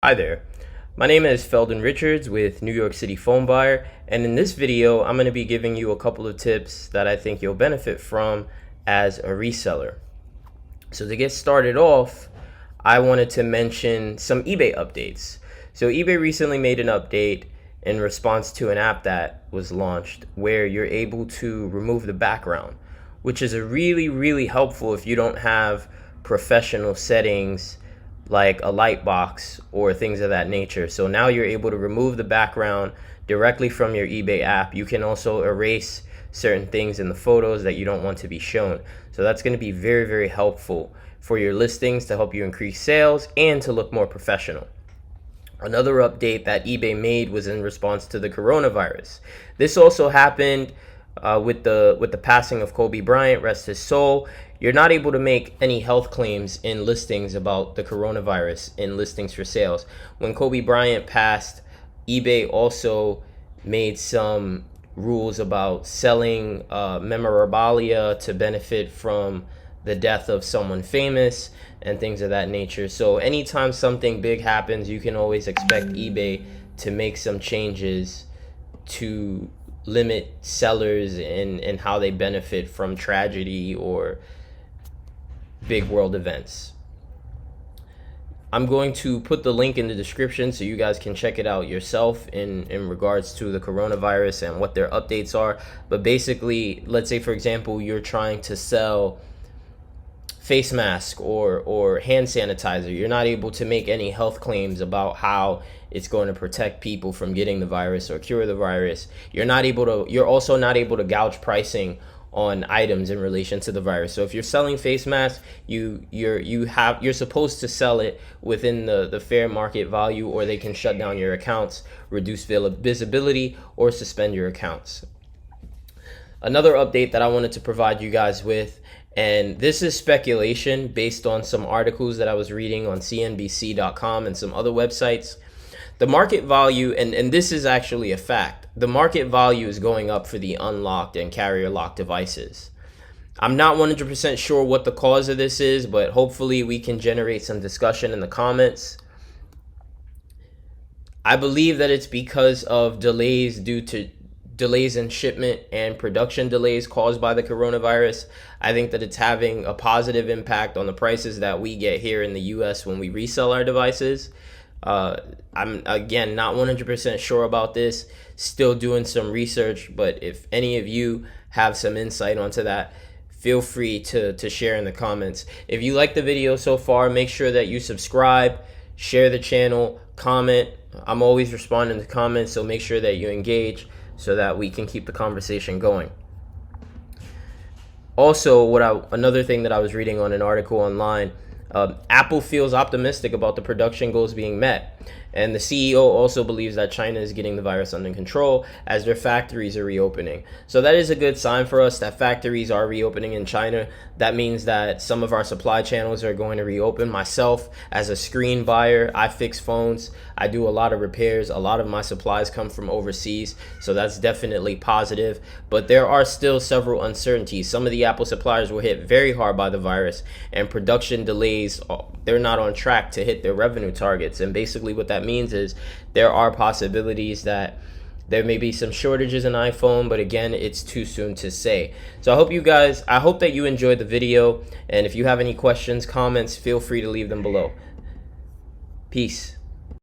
Hi there, my name is Feldon Richards with NYCPhonebuyer, and in this video I'm going to be giving you a couple of tips that I think you'll benefit from as a reseller. So to get started off, I wanted to mention some eBay updates. So eBay recently made an update in response to an app that was launched where you're able to remove the background, which is really helpful if you don't have professional settings like a light box or things of that nature. So now you're able to remove the background directly from your eBay app. You can also erase certain things in the photos that you don't want to be shown. So that's going to be very helpful for your listings to help you increase sales and to look more professional. Another update that eBay made was in response to the coronavirus. This also happened with the passing of Kobe Bryant, rest his soul. You're not able to make any health claims in listings about the coronavirus in listings for sales. When Kobe Bryant passed, eBay also made some rules about selling memorabilia to benefit from the death of someone famous and things of that nature. So anytime something big happens, you can always expect eBay to make some changes to limit sellers and how they benefit from tragedy or big world events. I'm going to put the link in the description so you guys can check it out yourself in regards to the coronavirus and what their updates are. But basically, let's say for example you're trying to sell face mask or hand sanitizer. You're not able to make any health claims about how it's going to protect people from getting the virus or cure the virus. You're also not able to gouge pricing on items in relation to the virus. So if you're selling face masks, you're supposed to sell it within the fair market value, or they can shut down your accounts, reduce visibility, or suspend your accounts. Another update that I wanted to provide you guys with, and this is speculation based on some articles that I was reading on CNBC.com and some other websites. The market value, and this is actually a fact, the market value is going up for the unlocked and carrier locked devices. I'm not 100% sure what the cause of this is, but hopefully we can generate some discussion in the comments. I believe that it's because of delays due to delays in shipment and production delays caused by the coronavirus. I think that it's having a positive impact on the prices that we get here in the US when we resell our devices. I'm again not 100% sure about this, still doing some research, but if any of you have some insight onto that, feel free to share in the comments. If you like the video so far, make sure that you subscribe, share the channel, comment. I'm always responding to comments, so make sure that you engage so that we can keep the conversation going. Also, another thing that I was reading on an article online, Apple feels optimistic about the production goals being met. And the CEO also believes that China is getting the virus under control as their factories are reopening. So that is a good sign for us that factories are reopening in China. That means that some of our supply channels are going to reopen. Myself, as a screen buyer, I fix phones. I do a lot of repairs. A lot of my supplies come from overseas. So that's definitely positive. But there are still several uncertainties. Some of the Apple suppliers were hit very hard by the virus, and production delays, they're not on track to hit their revenue targets. And basically what that means is there are possibilities that there may be some shortages in iPhone, but again, it's too soon to say. So I hope that you enjoyed the video, and if you have any questions, comments, feel free to leave them below. Peace.